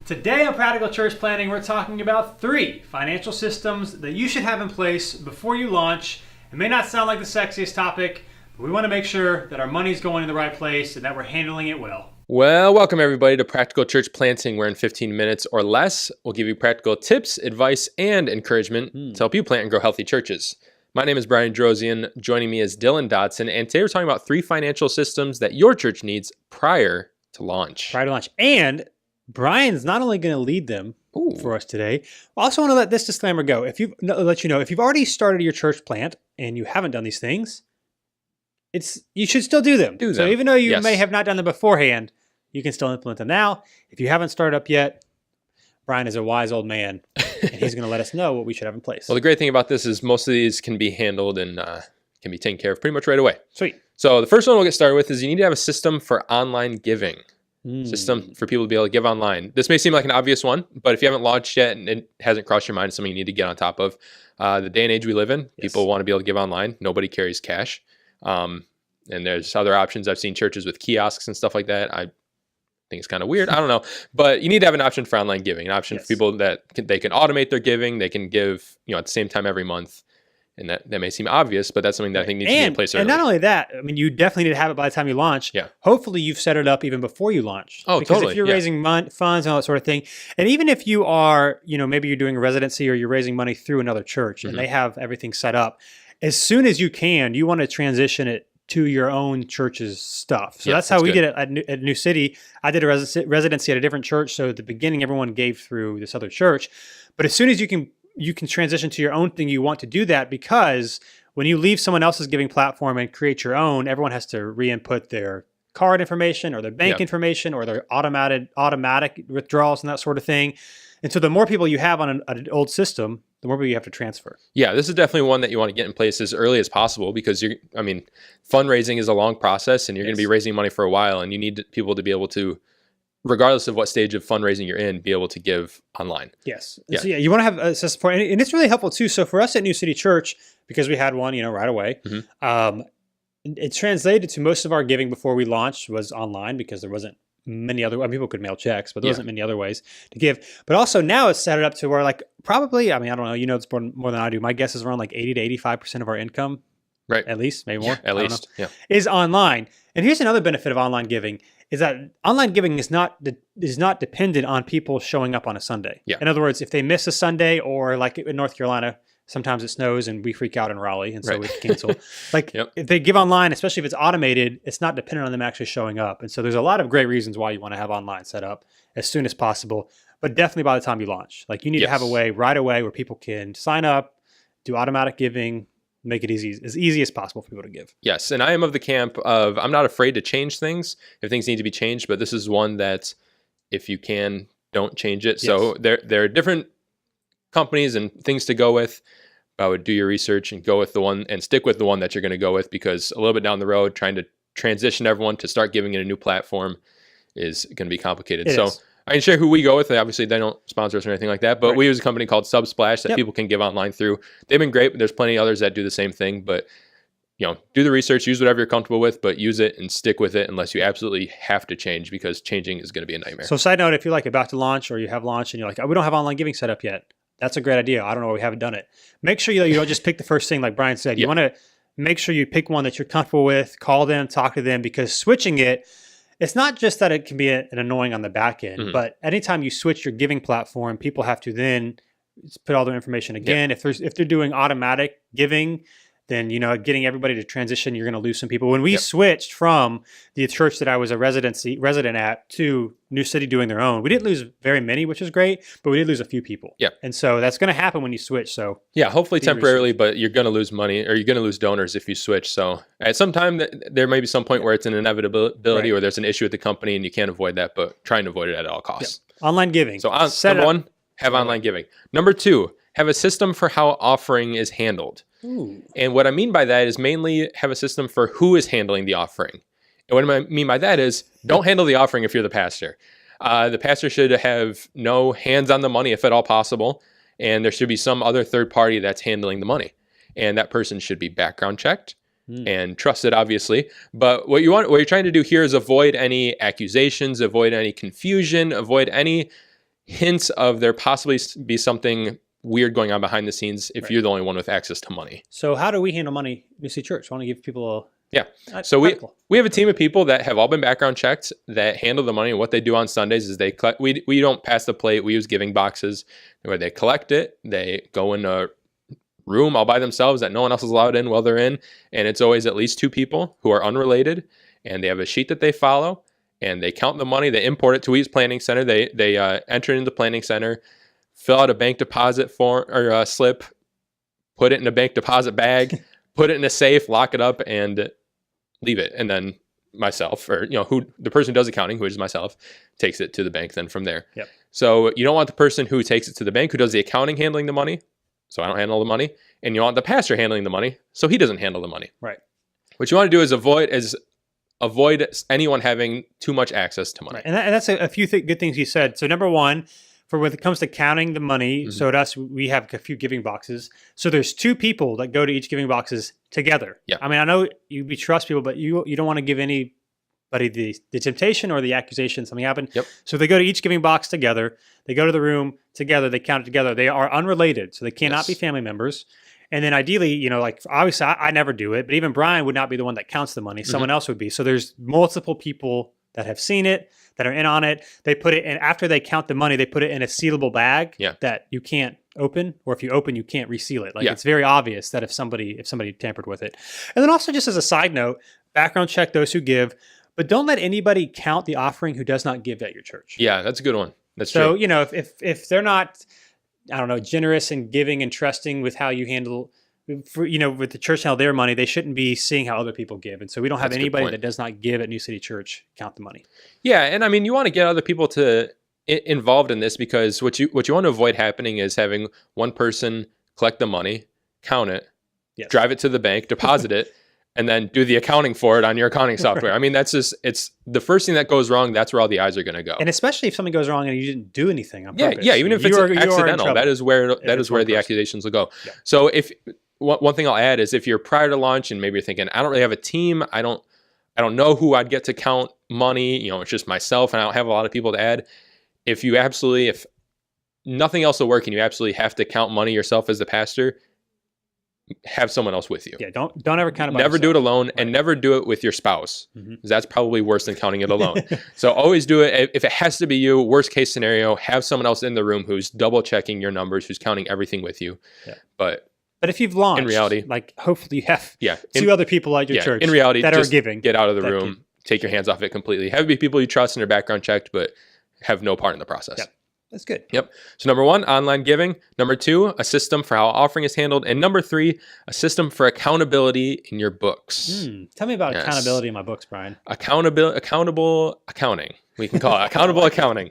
Today on Practical Church Planning, we're talking about 3 financial systems that you should have in place before you launch. It may not sound like the sexiest topic, but we want to make sure that our money's going in the right place and that we're handling it well. Well, welcome everybody to Practical Church Planting, where in 15 minutes or less, we'll give you practical tips, advice, and encouragement to help you plant and grow healthy churches. My name is Brian Drosian. Joining me is Dylan Dodson, and today we're talking about 3 financial systems that your church needs prior to launch. And Brian's not only going to lead them for us today, I also want to let this disclaimer go. If you've already started your church plant and you haven't done these things, you should still do them. So even though you may have not done them beforehand, you can still implement them now. If you haven't started up yet, Brian is a wise old man, and he's going to let us know what we should have in place. Well, the great thing about this is most of these can be handled and can be taken care of pretty much right away. Sweet. So the first one we'll get started with is you need to have a system for online giving. System for people to be able to give online. This may seem like an obvious one, but if you haven't launched yet and it hasn't crossed your mind, it's something you need to get on top of. The day and age we live in, people want to be able to give online. Nobody carries cash. And there's other options. I've seen churches with kiosks and stuff like that. I think it's kind of weird. I don't know. But you need to have an option for online giving, an option for people that they can automate their giving. They can give at the same time every month. And that may seem obvious, but that's something that I think needs to be in place early. And not only that, I mean, you definitely need to have it by the time you launch. Yeah. Hopefully you've set it up even before you launch. Oh, because totally. If you're raising funds and all that sort of thing, and even if you are, maybe you're doing a residency or you're raising money through another church and they have everything set up, as soon as you can, you want to transition it to your own church's stuff. So that's how we did it at New City. I did a residency at a different church. So at the beginning, everyone gave through this other church. But as soon as you can transition to your own thing, you want to do that, because when you leave someone else's giving platform and create your own, everyone has to re-input their card information or their bank information or their automatic withdrawals and that sort of thing. And so the more people you have on an old system, the more people you have to transfer. Yeah, this is definitely one that you want to get in place as early as possible, because fundraising is a long process and you're going to be raising money for a while, and you need people to be able to, regardless of what stage of fundraising you're in, be able to give online. Yes. Yeah. So you want to have a support, and it's really helpful too. So for us at New City Church, because we had one, right away, it translated to most of our giving before we launched was online, because there wasn't many other people could mail checks, but there wasn't many other ways to give. But also now it's set it up to where, probably, I don't know, it's more than I do. My guess is around 80 to 85% of our income, right? At least, maybe more. At least, is online. And here's another benefit of online giving: is that online giving is not dependent on people showing up on a Sunday. Yeah. In other words, if they miss a Sunday, or like in North Carolina, sometimes it snows and we freak out in Raleigh, and so we cancel. If they give online, especially if it's automated, it's not dependent on them actually showing up. And so there's a lot of great reasons why you want to have online set up as soon as possible, but definitely by the time you launch. You need to have a way right away where people can sign up, do automatic giving, make it as easy as possible for people to give. Yes, and I am of the camp of, I'm not afraid to change things if things need to be changed, but this is one that if you can, don't change it. Yes. So there are different companies and things to go with. I would do your research and go with the one, and stick with the one that you're going to go with, because a little bit down the road, trying to transition everyone to start giving in a new platform is going to be complicated. I can share who we go with. Obviously, they don't sponsor us or anything like that, but we use a company called Subsplash that people can give online through. They've been great, but there's plenty of others that do the same thing. But do the research, use whatever you're comfortable with, but use it and stick with it unless you absolutely have to change, because changing is going to be a nightmare. So side note, if you're about to launch, or you have launched and you're we don't have online giving set up yet, that's a great idea. I don't know why we haven't done it. Make sure you don't just pick the first thing, like Brian said. You want to make sure you pick one that you're comfortable with, call them, talk to them, because switching it's not just that it can be an annoying on the back end, but anytime you switch your giving platform, people have to then put all their information again. If they're doing automatic giving, then getting everybody to transition, you're going to lose some people. When we switched from the church that I was a resident at to New City doing their own, we didn't lose very many, which is great, but we did lose a few people. Yeah. And so that's going to happen when you switch. So hopefully temporarily, but you're going to lose money, or you're going to lose donors if you switch. So at some time, there may be some point where it's an inevitability, or there's an issue with the company and you can't avoid that, but try and avoid it at all costs. Online giving. So number 1, have online giving. Number 2, have a system for how offering is handled. Ooh. And what I mean by that is mainly have a system for who is handling the offering. And what I mean by that is, don't handle the offering if you're the pastor. The pastor should have no hands on the money if at all possible. And there should be some other third party that's handling the money. And that person should be background checked and trusted, obviously. But what you're trying to do here is avoid any accusations, avoid any confusion, avoid any hints of there possibly be something weird going on behind the scenes if Right. you're the only one with access to money. So how do we handle money at New City Church? I want to give people Yeah. a So article. we have a team of people that have all been background checked that handle the money. And what they do on Sundays is they collect. We don't pass the plate. We use giving boxes where they collect it. They go in a room all by themselves that no one else is allowed in while they're in. And it's always at least two people who are unrelated. And they have a sheet that they follow. And they count the money. They import it to Weeds Planning Center. They enter it into the planning center, fill out a bank deposit form or a slip, put it in a bank deposit bag, put it in a safe, lock it up, and leave it. And then myself, or who the person who does accounting, who is myself, takes it to the bank then from there. Yep. So you don't want the person who takes it to the bank who does the accounting handling the money. So I don't handle the money. And you want the pastor handling the money, so he doesn't handle the money. Right. What you want to do is avoid anyone having too much access to money. Right. And that's a few good things you said. So number one, for when it comes to counting the money, so at us, we have a few giving boxes. So there's two people that go to each giving boxes together. Yeah. I mean, I know we trust people, but you don't want to give anybody the temptation or the accusation something happened. Yep. So they go to each giving box together. They go to the room together. They count it together. They are unrelated, so they cannot be family members. And then ideally, like obviously I never do it, but even Brian would not be the one that counts the money. Someone else would be. So there's multiple people that have seen it, that are in on it. They put it in, after they count the money, they put it in a sealable bag that you can't open, or if you open, you can't reseal it. Like it's very obvious that if somebody tampered with it. And then also just as a side note, background check those who give, but don't let anybody count the offering who does not give at your church. Yeah, that's a good one. That's so, true. If they're not, I don't know, generous and giving and trusting with how you handle, with the church handle their money, they shouldn't be seeing how other people give. And so we don't have anybody that does not give at New City Church count the money. Yeah, and I mean, you want to get other people to involved in this, because what you want to avoid happening is having one person collect the money, count it, drive it to the bank, deposit it, and then do the accounting for it on your accounting software. I mean, it's the first thing that goes wrong. That's where all the eyes are going to go. And especially if something goes wrong and you didn't do anything on purpose. Yeah, even if it's accidental, that is where the accusations will go. Yeah. So if one thing I'll add is, if you're prior to launch and maybe you're thinking, I don't really have a team, I don't know who I'd get to count money, it's just myself and I don't have a lot of people to add. If nothing else will work and you absolutely have to count money yourself as the pastor, have someone else with you. Yeah, don't ever count it by Never yourself. do it alone, and never do it with your spouse. That's probably worse than counting it alone. So always do it. If it has to be you, worst case scenario, have someone else in the room who's double checking your numbers, who's counting everything with you. Yeah. But if you've launched, in reality, hopefully you have two other people at your church in reality, that are giving. Get out of the room, take your hands off it completely. Have it be people you trust and are background checked, but have no part in the process. Yeah. That's good. Yep. So number 1, online giving. Number 2, a system for how offering is handled. And number 3, a system for accountability in your books. Tell me about accountability in my books, Brian. Accountable accounting. We can call it accountable accounting.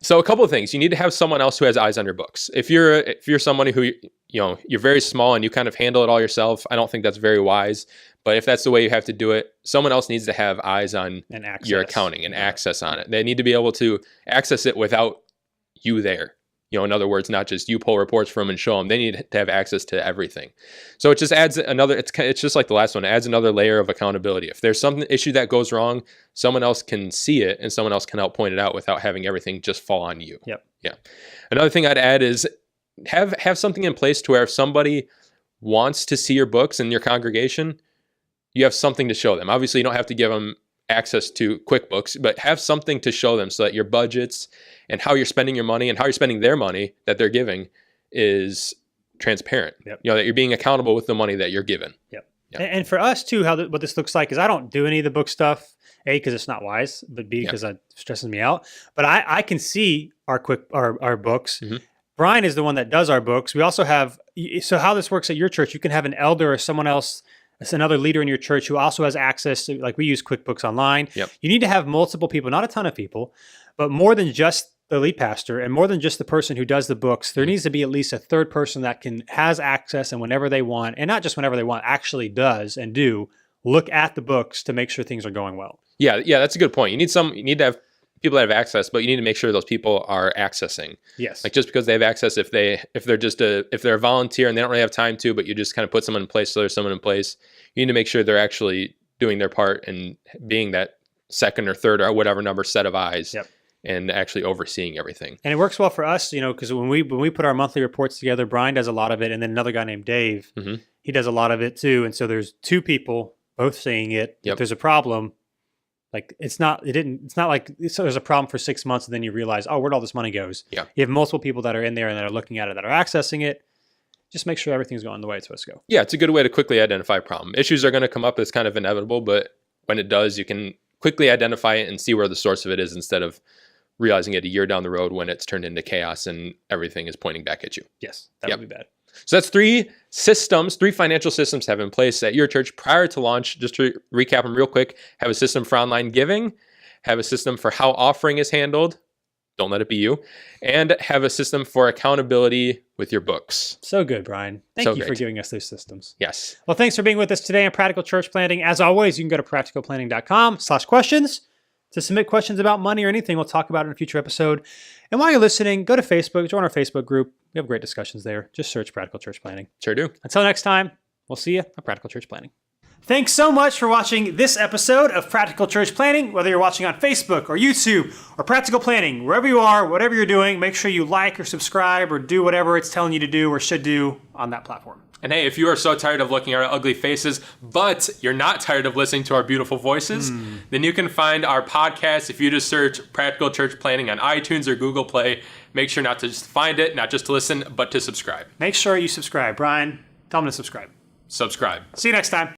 So a couple of things. You need to have someone else who has eyes on your books. If you're somebody who, you're very small and you kind of handle it all yourself, I don't think that's very wise. But if that's the way you have to do it, someone else needs to have eyes on your accounting and access on it. They need to be able to access it without you there. In other words, not just you pull reports from and show them. They need to have access to everything. So it just adds another, it's just like the last one, it adds another layer of accountability. If there's some issue that goes wrong, someone else can see it and someone else can help point it out without having everything just fall on you. Yep. Yeah. Another thing I'd add is have something in place to where if somebody wants to see your books in your congregation, you have something to show them. Obviously, you don't have to give them access to QuickBooks, but have something to show them so that your budgets and how you're spending your money and how you're spending their money that they're giving is transparent. Yep. That you're being accountable with the money that you're given. Yep. And for us too, what this looks like is I don't do any of the book stuff, A, because it's not wise, but B, because it stresses me out. But I can see our books. Brian is the one that does our books. We also have, so how this works at your church, you can have an elder or someone else, another leader in your church who also has access to, like we use QuickBooks Online. Yep. You need to have multiple people, not a ton of people, but more than just the lead pastor and more than just the person who does the books. There needs to be at least a third person that has access, and whenever they want, and not just whenever they want, actually does and look at the books to make sure things are going well. Yeah, that's a good point. You need to have people that have access, but you need to make sure those people are accessing. Yes. Like just because they have access, if they're a volunteer and they don't really have time to, but you just kind of put someone in place, so there's someone in place, you need to make sure they're actually doing their part and being that second or third or whatever number set of eyes and actually overseeing everything. And it works well for us, because when we put our monthly reports together, Brian does a lot of it, and then another guy named Dave, he does a lot of it too. And so there's two people both seeing it. Yep. If there's a problem, like it's not like there's a problem for 6 months and then you realize, oh, where'd all this money goes? Yeah. You have multiple people that are in there and that are looking at it, that are accessing it. Just make sure everything's going the way it's supposed to go. Yeah, it's a good way to quickly identify a problem. Issues are going to come up. It's kind of inevitable, but when it does, you can quickly identify it and see where the source of it is instead of realizing it a year down the road when it's turned into chaos and everything is pointing back at you. Yes, that would be bad. So that's three financial systems have in place at your church prior to launch. Just to recap them real quick, have a system for online giving, have a system for how offering is handled. Don't let it be you. And have a system for accountability with your books. So good, Brian. Thank you for great. giving us those systems. Yes. Well, thanks for being with us today on Practical Church Planting. As always, you can go to practicalplanting.com/questions to submit questions about money or anything. We'll talk about it in a future episode. And while you're listening, go to Facebook, join our Facebook group. We have great discussions there. Just search Practical Church Planting. Sure do. Until next time, we'll see you at Practical Church Planting. Thanks so much for watching this episode of Practical Church Planting. Whether you're watching on Facebook or YouTube or Practical Planting, wherever you are, whatever you're doing, make sure you like or subscribe or do whatever it's telling you to do or should do on that platform. And hey, if you are so tired of looking at our ugly faces, but you're not tired of listening to our beautiful voices, then you can find our podcast if you just search Practical Church Planting on iTunes or Google Play. Make sure not to just find it, not just to listen, but to subscribe. Make sure you subscribe. Brian, tell them to subscribe. Subscribe. See you next time.